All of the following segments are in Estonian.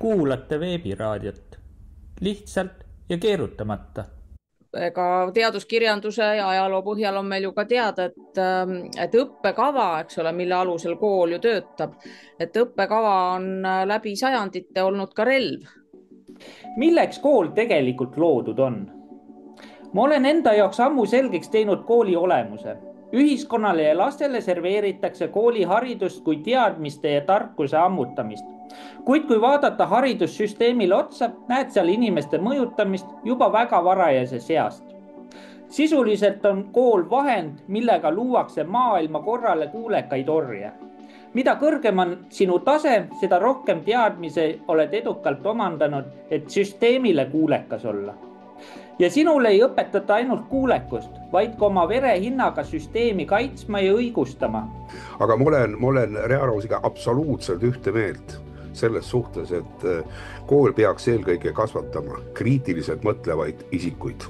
kuulate veebiraadiot lihtsalt ja keerutamata. Ega teaduskirjanduse ja ajaloo põhjal on meil ju ka teada, et õppekava, eks ole, mille alusel kool ju töötab, et õppekava on läbi sajandite olnud ka relv. Milleks kool tegelikult loodud on? Ma olen enda jaoks ammu selgeks teinud kooli olemuse. Ühiskonnale ja lastele serveeritakse kooliharidust kui teadmiste ja tarkuse ammutamist. Kuid kui vaadata haridussüsteemile otsa, näed seal inimeste mõjutamist juba väga varajasest east. Sisuliselt on kool vahend, millega luuakse maailma korrale kuulekaid orje. Mida kõrgem on sinu tase, seda rohkem teadmise oled edukalt omandanud, et süsteemile kuulekas olla. Ja sinule ei õpetata ainult kuulekust, vaid ka oma vere hinnaga süsteemi kaitsma ja õigustama. Aga ma olen Rearausiga absoluutselt ühte meelt selles suhtes, et kool peaks eelkõige kasvatama kriitiliselt mõtlevaid isikuid.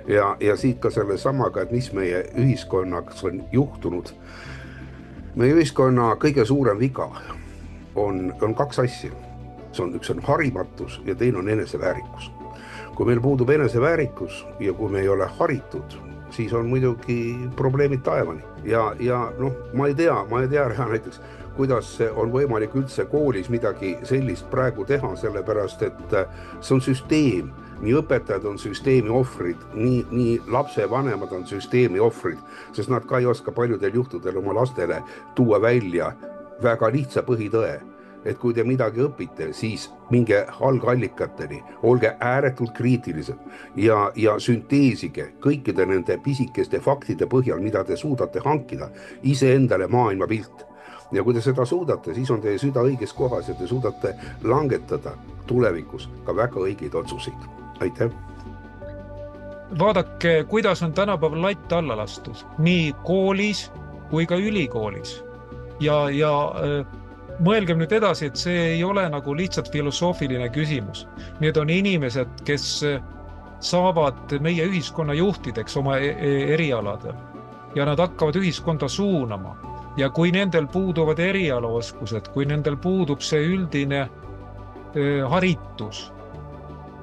Ja siit ka selle samaga, et mis meie ühiskonnas on juhtunud. Meie ühiskonna kõige suurem viga on kaks asja. Üks on harimatus ja teine on eneseväärikus. Kui meil puudub eneseväärikus ja kui me ei ole haritud, siis on muidugi probleemid taevani. Ja ma ei tea näiteks, kuidas on võimalik üldse koolis midagi sellist praegu teha, sellepärast et see on süsteem. Nii õpetajad on süsteemi ohvrid, nii lapsevanemad on süsteemi ohvrid, sest nad ka ei oska paljudel juhtudel oma lastele tuua välja väga lihtsa põhitõe. Et kui te midagi õpite, siis minge algallikateni, olge ääretult kriitilised ja sünteesige kõikide nende pisikeste faktide põhjal, mida te suudate hankida, iseendale maailmapilt. Ja kui te seda suudate, siis on teie süda õiges kohas ja te suudate langetada tulevikus ka väga õigeid otsuseid. Aitäh! Vaadake, kuidas on tänapäeval latt alla lastud, nii koolis kui ka ülikoolis. Ja mõelgem nüüd edasi, et see ei ole nagu lihtsalt filosoofiline küsimus. Need on inimesed, kes saavad meie ühiskonna juhtideks oma erialadel ja nad hakkavad ühiskonda suunama. Ja kui nendel puuduvad erialaoskused, kui nendel puudub see üldine haritus,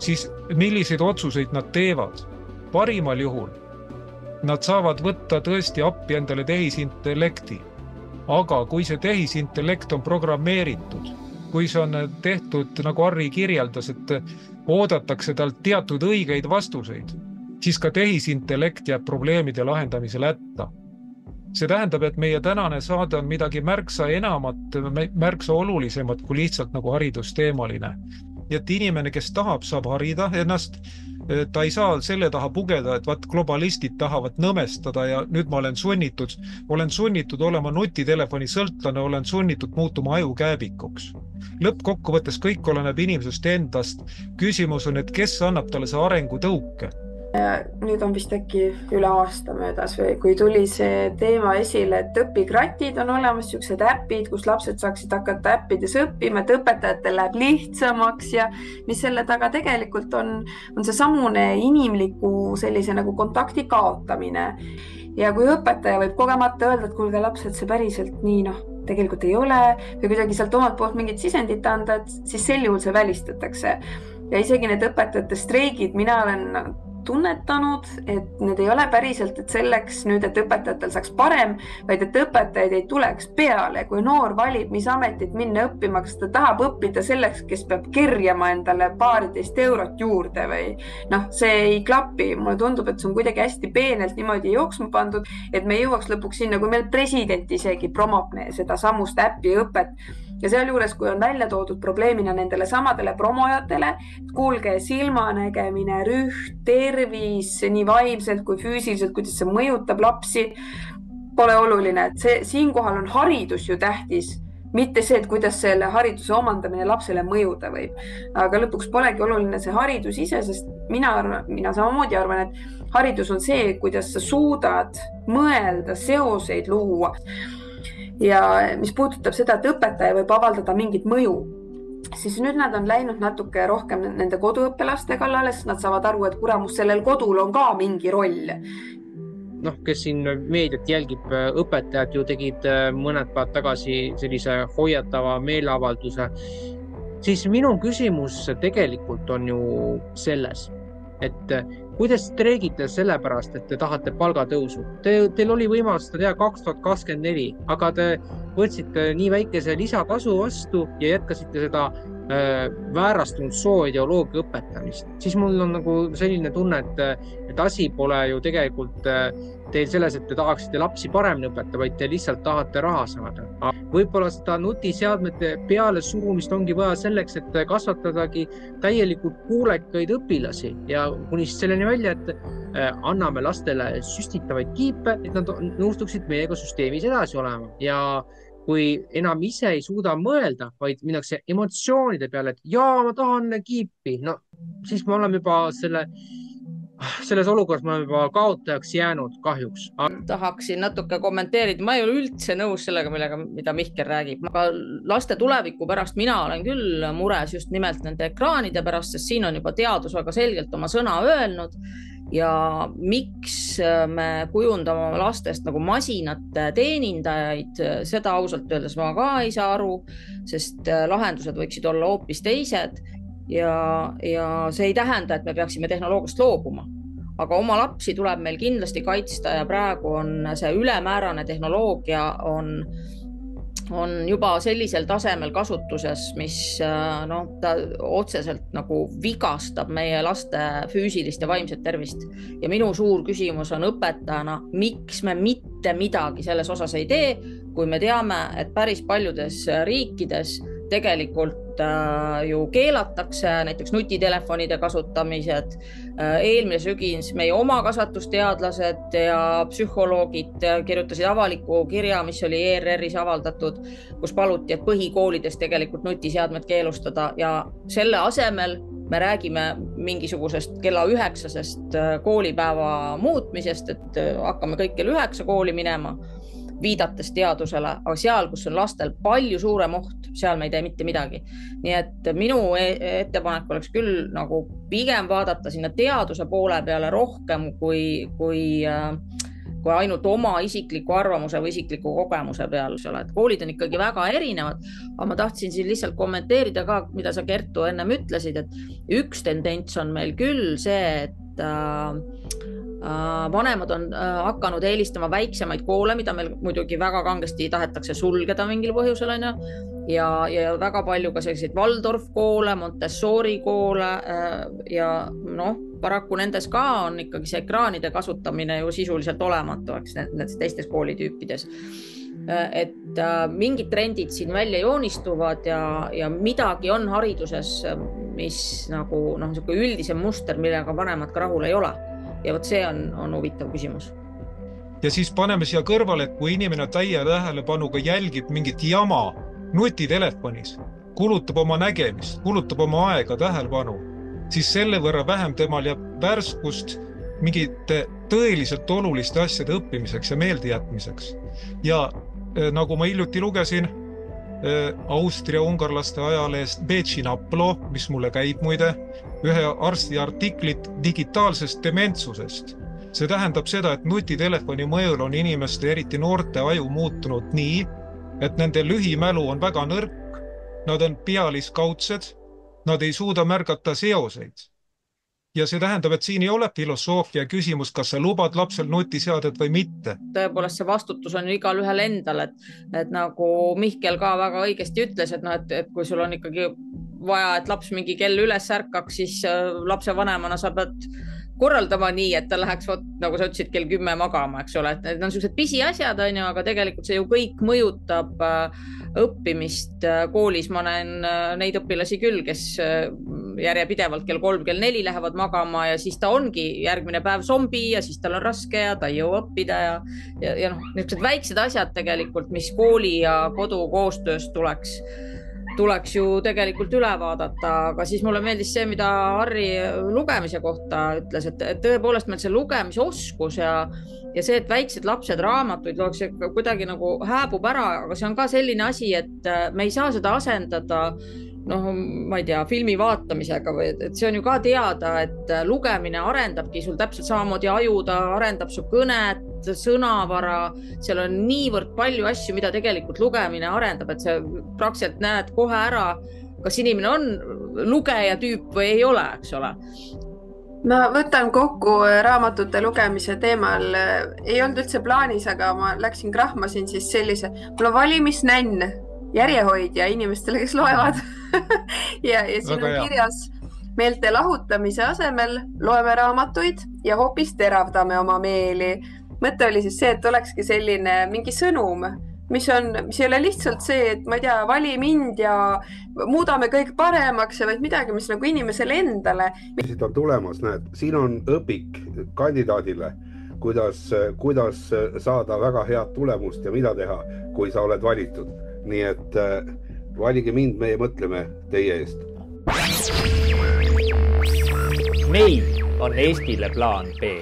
siis milliseid otsuseid nad teevad? Parimal juhul nad saavad võtta tõesti appi endale tehisintellekti. Aga kui see tehisintellekt on programmeeritud, kui see on tehtud, nagu Harri kirjeldas, et oodatakse talt teatud õigeid vastuseid, siis ka tehisintellekt jääb probleemide lahendamisel hätta. See tähendab, et meie tänane saade on midagi märksa enamat, märksa olulisemat kui lihtsalt nagu haridusteemaline. Ja et inimene, kes tahab, saab harida ennast, ta ei saa selle taha pugeda, et globalistid tahavad nõmestada ja nüüd ma olen sunnitud olema nutitelefoni sõltlane, olen sunnitud muutuma ajukääbikuks. Lõppkokkuvõttes kõik oleneb inimesest endast. Küsimus on, et kes annab talle see arengu tõuke. Nüüd on vist äkki üle aasta möödas või kui tuli see teema esile, et õpikratid on olemas, sellised äpid, kus lapsed saaksid hakata äppides õppima, et õpetajatel läheb lihtsamaks ja mis selle taga tegelikult on see samune inimliku sellise nagu kontakti kaotamine. Ja kui õpetaja võib kogemata öelda, et kuulge lapsed, see päriselt nii tegelikult ei ole või kuidagi sealt omalt poolt mingit sisendit anda, et siis sel juhul see välistatakse. Ja isegi need õpetajate streigid, mina olen tunnetanud, et need ei ole päriselt, et selleks nüüd, et õpetajatel saaks parem, vaid et õpetajaid ei tuleks peale, kui noor valib, mis ametit minna õppima, kas ta tahab õppida selleks, kes peab kerjama endale 12 eurot juurde või see ei klapi. Mulle tundub, et see on kuidagi hästi peenelt niimoodi jooksma pandud, et me jõuaks lõpuks sinna, kui meil president isegi promob seda samust äppi õpet. Ja sealjuures, kui on välja toodud probleemina nendele samadele promojatele, kuulge silmanägemine, rüht, tervis, nii vaimselt kui füüsiliselt, kuidas see mõjutab lapsi, pole oluline. Siinkohal on haridus ju tähtis, mitte see, et kuidas selle hariduse omandamine lapsele mõjuda võib. Aga lõpuks polegi oluline see haridus ise, sest mina samamoodi arvan, et haridus on see, kuidas sa suudad mõelda, seoseid luua. Ja mis puudutab seda, et õpetaja võib avaldada mingit mõju, siis nüüd nad on läinud natuke rohkem nende koduõppelaste kallale, sest nad saavad aru, et kuramus sellel kodul on ka mingi roll. Kes siin meediat jälgib, õpetajad ju tegid mõned päevad tagasi sellise hoiatava meeleavalduse siis minu küsimus tegelikult on ju selles, et kuidas te reegite sellepärast, et te tahate palgatõusu? Teil oli võimalus seda teha 2024, aga te võtsite nii väikese lisakasu vastu ja jätkasite seda väärastunud sooideoloogia õpetamist. Siis mul on nagu selline tunne, et asi pole ju tegelikult teil selles, et te tahaksite lapsi paremini õpetada, vaid te lihtsalt tahate raha saada. Võib-olla seda nutiseadmete peale surumist ongi vaja selleks, et kasvatadagi täielikult kuulekaid õpilasi ja kuni selleni välja, et anname lastele süstitavaid kiipe, et nad nõustuksid meiega süsteemis edasi olema ja kui enam ise ei suuda mõelda, vaid minnakse emotsioonide peale, et jaa, ma tahan kiipi, no siis me oleme juba selles olukorras me oleme juba kaotajaks jäänud kahjuks. Tahaksin natuke kommenteerida, ma ei ole üldse nõus sellega, mida Mihkel räägib. Aga laste tuleviku pärast mina olen küll mures just nimelt nende ekraanide pärast, sest siin on juba teadus väga selgelt oma sõna öelnud. Ja miks me kujundame oma lastest nagu masinate teenindajaid, seda ausalt öeldes ma ka ei saa aru, sest lahendused võiksid olla hoopis teised ja see ei tähenda, et me peaksime tehnoloogiast loobuma. Aga oma lapsi tuleb meil kindlasti kaitsta ja praegu on see ülemäärane tehnoloogia on juba sellisel tasemel kasutuses, mis ta otseselt nagu vigastab meie laste füüsilist ja vaimset tervist. Ja minu suur küsimus on õpetajana, miks me mitte midagi selles osas ei tee, kui me teame, et päris paljudes riikides tegelikult ju keelatakse näiteks nutitelefonide kasutamised. Eelmine sügis meie oma kasvatusteadlased ja psühholoogid kirjutasid avaliku kirja, mis oli ERR-is avaldatud, kus paluti, et põhikoolides tegelikult nutiseadmed keelustada ja selle asemel me räägime mingisugusest kella 9-sest koolipäeva muutmisest, et hakkame kõik kell 9 kooli minema, viidates teadusele, aga seal, kus on lastel palju suurem oht, seal me ei tee mitte midagi. Nii et minu ettepanek oleks küll nagu pigem vaadata sinna teaduse poole peale rohkem kui ainult oma isikliku arvamuse või isikliku kogemuse peal. Et koolid on ikkagi väga erinevad, aga ma tahtsin siin lihtsalt kommenteerida ka, mida sa Kertu ennem ütlesid, et üks tendents on meil küll see, et vanemad on hakanud eelistama väiksemaid koole, mida meil muidugi väga kangesti tahetakse sulgeda mingil põhjusel ja väga palju ka selliseid Waldorf koole, Montessori koole ja paraku nendes ka on ikkagi see ekraanide kasutamine ju sisuliselt olematu, eks nendes teistes koolitüüpides. Et mingid trendid siin välja joonistuvad ja midagi on hariduses, mis nagu üldisem muster, millega vanemad ka rahul ei ole. Ja võt see on huvitav küsimus. Ja siis paneme siia kõrvale, et kui inimene täie tähelepanuga jälgib mingit jama nutitelefonis, kulutab oma nägemist, kulutab oma aega tähelepanu, siis selle võrra vähem temal jääb värskust mingite tõeliselt oluliste asjade õppimiseks ja meeldejätmiseks. Ja nagu ma hiljuti lugesin Austria-ungarlaste ajalehest Becinaplo, mis mulle käib muide, ühe arsti artiklit digitaalsest dementsusest. See tähendab seda, et nutitelefoni mõjul on inimeste, eriti noorte aju muutunud nii, et nende lühimälu on väga nõrk, nad on pealiskaudsed, nad ei suuda märgata seoseid. Ja see tähendab, et siin ei ole filosoofia küsimus, kas sa lubad lapsel nutiseadet või mitte. Tõepoolest see vastutus on ju igal ühel endal, et nagu Mihkel ka väga õigesti ütles, et kui sul on ikkagi vaja, et laps mingi kell üles ärkaks, siis lapse vanemana sa pead korraldama nii, et ta läheks, nagu sa ütlesid, kell 10 magama, eks ole. Et need on sellised pisiasjad, aga tegelikult see ju kõik mõjutab õppimist koolis. Ma näen neid õpilasi küll, kes järjepidevalt kell 3, kell 4 lähevad magama ja siis ta ongi järgmine päev zombi ja siis tal on raske ja ta ei jõua õppida ja niisugused väiksed asjad tegelikult, mis kooli ja kodu koostöös tuleks ju tegelikult üle vaadata, aga siis mulle meeldis see, mida Harri lugemise kohta ütles, et tõepoolest meil see lugemisoskus ja see, et väiksed lapsed raamatuid loeks kuidagi nagu hääbub ära, aga see on ka selline asi, et me ei saa seda asendada ma ei tea, filmi vaatamisega või et see on ju ka teada, et lugemine arendabki sul täpselt samamoodi aju, ta arendab su kõnet, sõnavara, seal on niivõrd palju asju, mida tegelikult lugemine arendab, et see praktiliselt näed kohe ära kas inimene on lugeja tüüp või ei ole, eks ole. Ma võtan kokku raamatute lugemise teemal. Ei olnud üldse plaanis, aga ma läksin krahmasin siis sellise, mul on valimisnänn, järjehoidja inimestele, kes loevad. ja siin on kirjas, meelte lahutamise asemel loeme raamatuid ja hoopis teravdame oma meeli. Mõte oli siis see, et olekski selline mingi sõnum, mis ei ole lihtsalt see, et ma ei tea, vali mind ja muudame kõik paremaks, vaid midagi, mis nagu inimesele endale. Siit on tulemas, näed, siin on õpik kandidaadile, kuidas saada väga head tulemust ja mida teha, kui sa oled valitud. Nii et valige mind, meie mõtleme teie eest. Meil on Eestile plaan B.